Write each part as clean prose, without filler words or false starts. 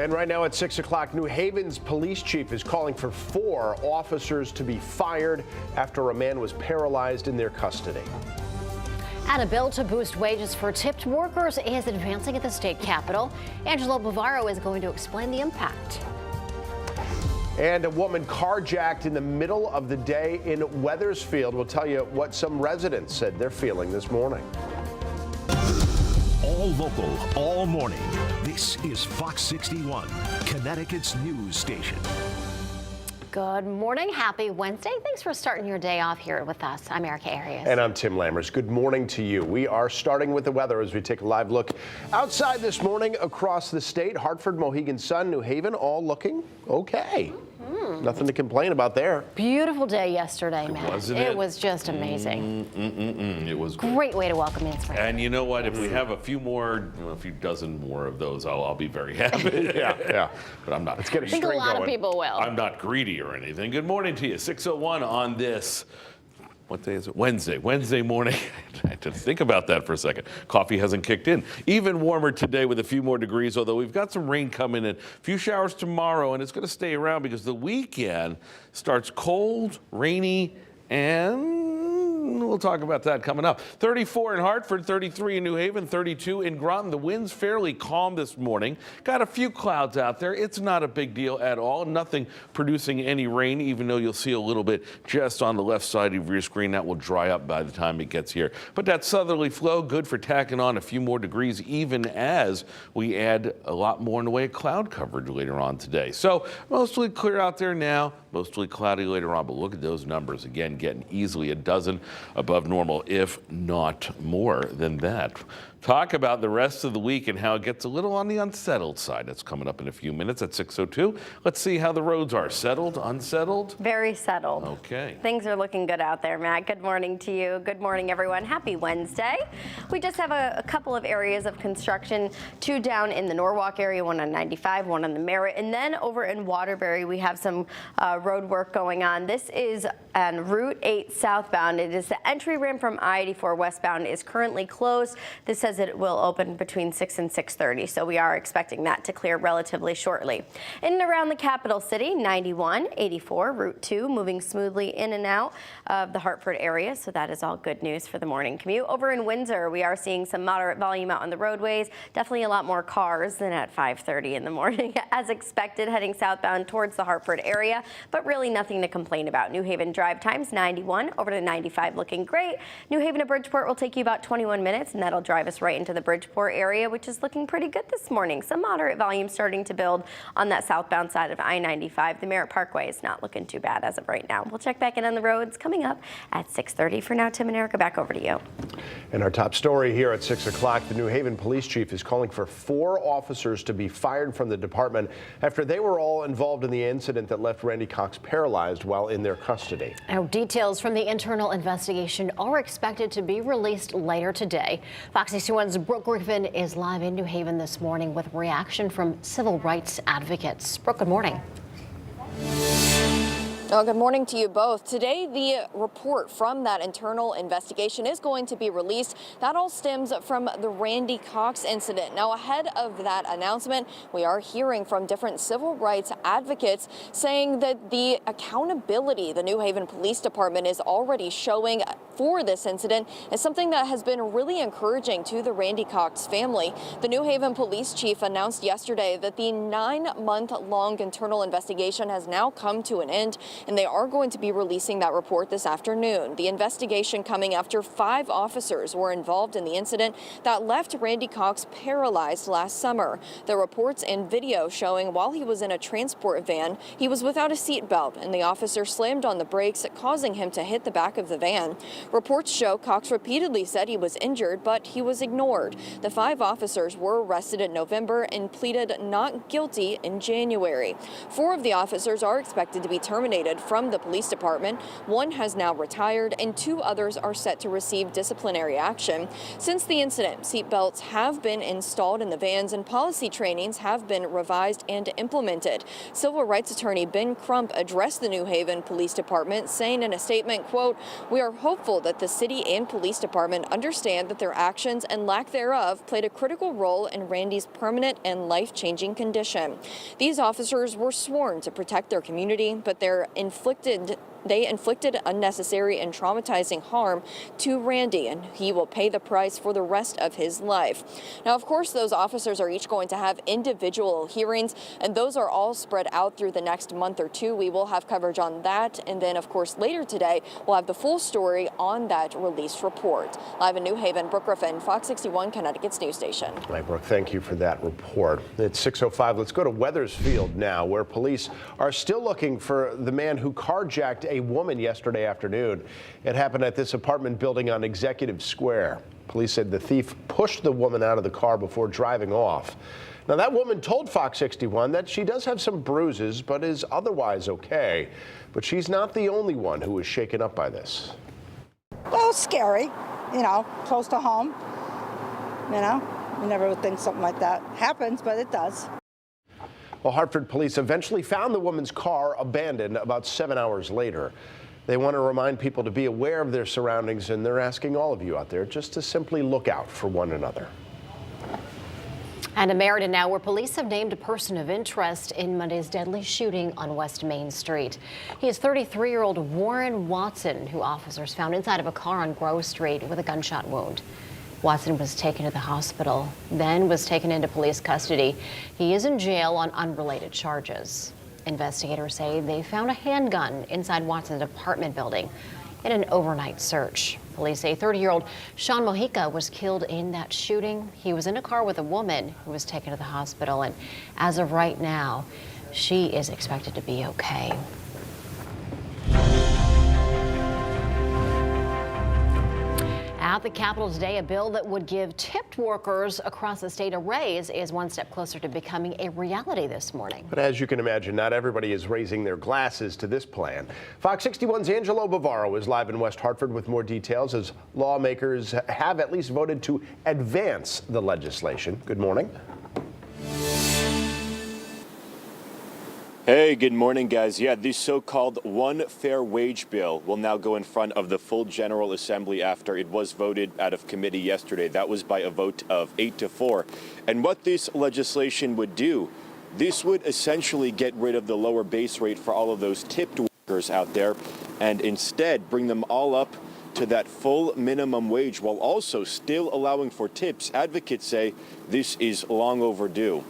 And right now at 6 o'clock, New Haven's police chief is calling for 4 officers to be fired after a man was paralyzed in their custody. And a bill to boost wages for tipped workers is advancing at the state capitol. Angelo Bavaro is going to explain the impact. And a woman carjacked in the middle of the day in Wethersfield. We'll tell you what some residents said they're feeling this morning. All local, all morning. This is Fox 61, Connecticut's news station. Good morning. Happy Wednesday. Thanks for starting your day off here with us. I'm Erica Arias. And I'm Tim Lammers. Good morning to you. We are starting with the weather as we take a live look outside this morning across the state. Hartford, Mohegan Sun, New Haven, all looking okay. Nothing to complain about there. Beautiful day yesterday, Matt. Wasn't it? It was just amazing. It was Great way to welcome in spring. And you know what? If we have a few dozen more of those, I'll be very happy. Yeah. But I'm not. Let's get a I think a string lot going. of people will. I'm not greedy or anything. Good morning to you. 6:01 on this. What day is it? Wednesday morning. I had to think about that for a second. Coffee hasn't kicked in. Even warmer today with a few more degrees, although we've got some rain coming in. A few showers tomorrow, and it's going to stay around because the weekend starts cold, rainy, and we'll talk about that coming up. 34 in Hartford, 33 in New Haven, 32 in Groton. The wind's fairly calm this morning. Got a few clouds out there. It's not a big deal at all. Nothing producing any rain, even though you'll see a little bit just on the left side of your screen. That will dry up by the time it gets here. But that southerly flow, good for tacking on a few more degrees, even as we add a lot more in the way of cloud coverage later on today. So mostly clear out there now. Mostly cloudy later on, but look at those numbers again, getting easily a dozen above normal, if not more than that. Talk about the rest of the week and how it gets a little on the unsettled side. That's coming up in a few minutes at 6:02. Let's see how the roads are. Settled, unsettled? Very settled. Okay. Things are looking good out there, Matt. Good morning to you. Good morning, everyone. Happy Wednesday. We just have a couple of areas of construction, 2 down in the Norwalk area, 1 on 95, 1 on the Merritt, and then over in Waterbury, we have some road work going on. This is on Route 8 southbound. It is the entry ramp from I-84 westbound is currently closed. This says it will open between 6 and 6:30, so we are expecting that to clear relatively shortly. In and around the capital city, 91, 84, Route 2, moving smoothly in and out of the Hartford area, so that is all good news for the morning commute. Over in Windsor, we are seeing some moderate volume out on the roadways. Definitely a lot more cars than at 5:30 in the morning, as expected, heading southbound towards the Hartford area, but really nothing to complain about. New Haven drive times 91 over to 95 looking great. New Haven to Bridgeport will take you about 21 minutes, and that'll drive us right into the Bridgeport area, which is looking pretty good this morning. Some moderate volume starting to build on that southbound side of I-95. The Merritt Parkway is not looking too bad as of right now. We'll check back in on the roads coming up at 6:30. For now, Tim and Erica, back over to you. And our top story here at 6 o'clock, the New Haven police chief is calling for 4 officers to be fired from the department after they were all involved in the incident that left Randy Cox paralyzed while in their custody. Now, details from the internal investigation are expected to be released later today. Fox 61's Brooke Griffin is live in New Haven this morning with reaction from civil rights advocates. Brooke, good morning. Well, good morning to you both. Today, the report from that internal investigation is going to be released. That all stems from the Randy Cox incident. Now, ahead of that announcement, we are hearing from different civil rights advocates saying that the accountability the New Haven Police Department is already showing for this incident is something that has been really encouraging to the Randy Cox family. The New Haven police chief announced yesterday that the 9-month-long internal investigation has now come to an end, and they are going to be releasing that report this afternoon. The investigation coming after 5 officers were involved in the incident that left Randy Cox paralyzed last summer. The reports and video showing while he was in a transport van, he was without a seatbelt, and the officer slammed on the brakes, causing him to hit the back of the van. Reports show Cox repeatedly said he was injured, but he was ignored. The 5 officers were arrested in November and pleaded not guilty in January. 4 of the officers are expected to be terminated from the police department. 1 has now retired, and 2 others are set to receive disciplinary action. Since the incident, seatbelts have been installed in the vans and policy trainings have been revised and implemented. Civil rights attorney Ben Crump addressed the New Haven Police Department, saying in a statement, quote, "We are hopeful grateful that the city and police department understand that their actions and lack thereof played a critical role in Randy's permanent and life-changing condition. These officers were sworn to protect their community, but they inflicted unnecessary and traumatizing harm to Randy, and he will pay the price for the rest of his life. Now, of course, those officers are each going to have individual hearings, and those are all spread out through the next month or two. We will have coverage on that, and then, of course, later today, we'll have the full story on that release report. Live in New Haven, Brooke Griffin, Fox 61, Connecticut's news station. All right, Brooke, thank you for that report. It's 6:05. Let's go to Wethersfield now, where police are still looking for the man who carjacked a woman yesterday afternoon. It happened at this apartment building on Executive Square. Police said the thief pushed the woman out of the car before driving off. Now, that woman told Fox 61 that she does have some bruises, but is otherwise okay. But she's not the only one who was shaken up by this. Well, scary, close to home. You never would think something like that happens, but it does. Well, Hartford police eventually found the woman's car abandoned about 7 hours later. They want to remind people to be aware of their surroundings, and they're asking all of you out there just to simply look out for one another. And to Meriden now, where police have named a person of interest in Monday's deadly shooting on West Main Street. He is 33-year-old Warren Watson, who officers found inside of a car on Grove Street with a gunshot wound. Watson was taken to the hospital, then was taken into police custody. He is in jail on unrelated charges. Investigators say they found a handgun inside Watson's apartment building in an overnight search. Police say 30-year-old Sean Mojica was killed in that shooting. He was in a car with a woman who was taken to the hospital, and as of right now, she is expected to be okay. At the Capitol today, a bill that would give tipped workers across the state a raise is one step closer to becoming a reality this morning. But as you can imagine, not everybody is raising their glasses to this plan. Fox 61's Angelo Bavaro is live in West Hartford with more details as lawmakers have at least voted to advance the legislation. Good morning. Hey, good morning, guys. Yeah, the so-called one fair wage bill will now go in front of the full General Assembly after it was voted out of committee yesterday. That was by a vote of 8-4. And what this legislation would do, this would essentially get rid of the lower base rate for all of those tipped workers out there and instead bring them all up to that full minimum wage while also still allowing for tips. Advocates say this is long overdue.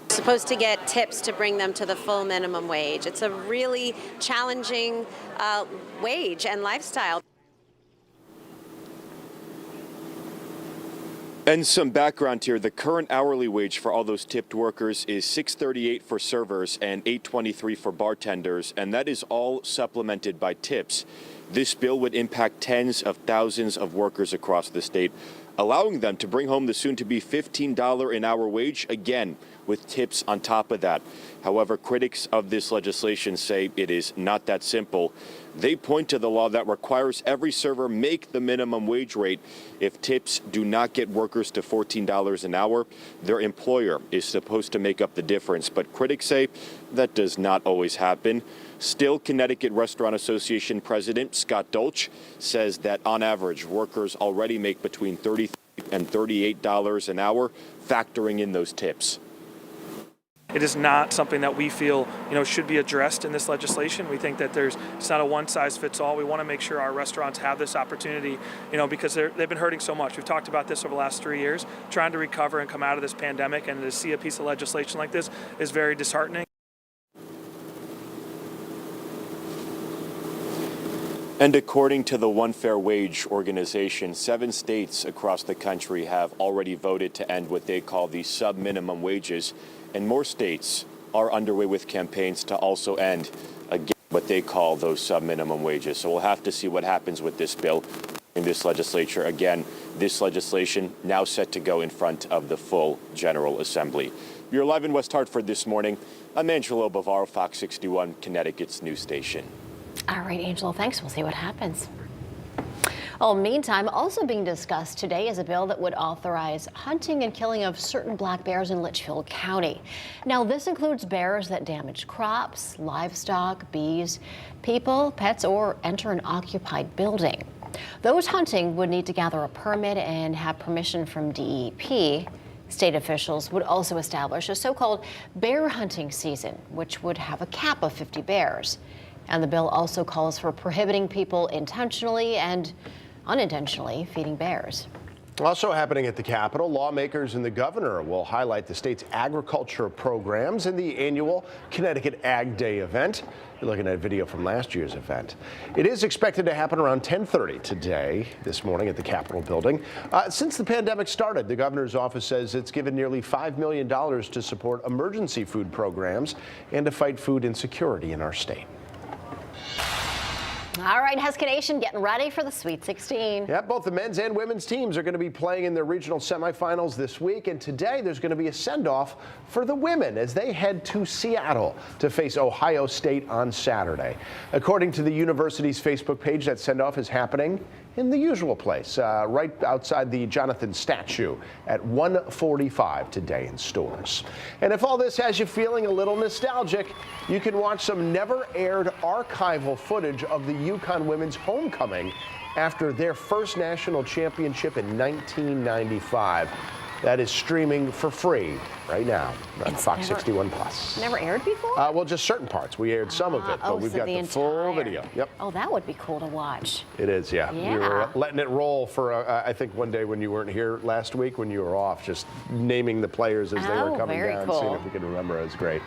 Supposed to get tips to bring them to the full minimum wage. It's a really challenging wage and lifestyle. And some background here, the current hourly wage for all those tipped workers is $6.38 for servers and $8.23 for bartenders, and that is all supplemented by tips. This bill would impact tens of thousands of workers across the state, allowing them to bring home the soon-to-be $15 an hour wage, again, with tips on top of that. However, critics of this legislation say it is not that simple. They point to the law that requires every server make the minimum wage rate. If tips do not get workers to $14 an hour, their employer is supposed to make up the difference. But critics say that does not always happen. Still, Connecticut Restaurant Association President Scott Dolch says that on average, workers already make between $33 and $38 an hour, factoring in those tips. It is not something that we feel, should be addressed in this legislation. We think that it's not a one-size-fits-all. We want to make sure our restaurants have this opportunity, because they've been hurting so much. We've talked about this over the last 3 years, trying to recover and come out of this pandemic, and to see a piece of legislation like this is very disheartening. And according to the One Fair Wage organization, 7 states across the country have already voted to end what they call the sub-minimum wages, and more states are underway with campaigns to also end, again, what they call those sub-minimum wages. So we'll have to see what happens with this bill in this legislature. Again, this legislation now set to go in front of the full General Assembly. You're live in West Hartford this morning. I'm Angelo Bavaro, Fox 61, Connecticut's news station. All right, Angelo, thanks. We'll see what happens. Oh, meantime, also being discussed today is a bill that would authorize hunting and killing of certain black bears in Litchfield County. Now, this includes bears that damage crops, livestock, bees, people, pets, or enter an occupied building. Those hunting would need to gather a permit and have permission from DEP. State officials would also establish a so-called bear hunting season, which would have a cap of 50 bears. And the bill also calls for prohibiting people intentionally and unintentionally feeding bears. Also happening at the Capitol, lawmakers and the governor will highlight the state's agriculture programs in the annual Connecticut Ag Day event. You're looking at a video from last year's event. It is expected to happen around 10:30 today, this morning at the Capitol building. Since the pandemic started, the governor's office says it's given nearly $5 million to support emergency food programs and to fight food insecurity in our state. All right, Husker Nation getting ready for the Sweet 16. Yeah, both the men's and women's teams are going to be playing in their regional semifinals this week. And today there's going to be a send-off for the women as they head to Seattle to face Ohio State on Saturday. According to the university's Facebook page, that send-off is happening in the usual place, right outside the Jonathan statue at 1:45 today in stores. And if all this has you feeling a little nostalgic, you can watch some never-aired archival footage of the UConn women's homecoming after their first national championship in 1995. That is streaming for free right now on Fox 61 Plus. Never aired before? Well, just certain parts. We aired some of it, but we've so got the full video. Yep. Oh, that would be cool to watch. It is, yeah. Yeah. We were letting it roll for, I think, one day when you weren't here last week, when you were off, just naming the players as they were coming very down, cool. seeing if we could remember. It was great.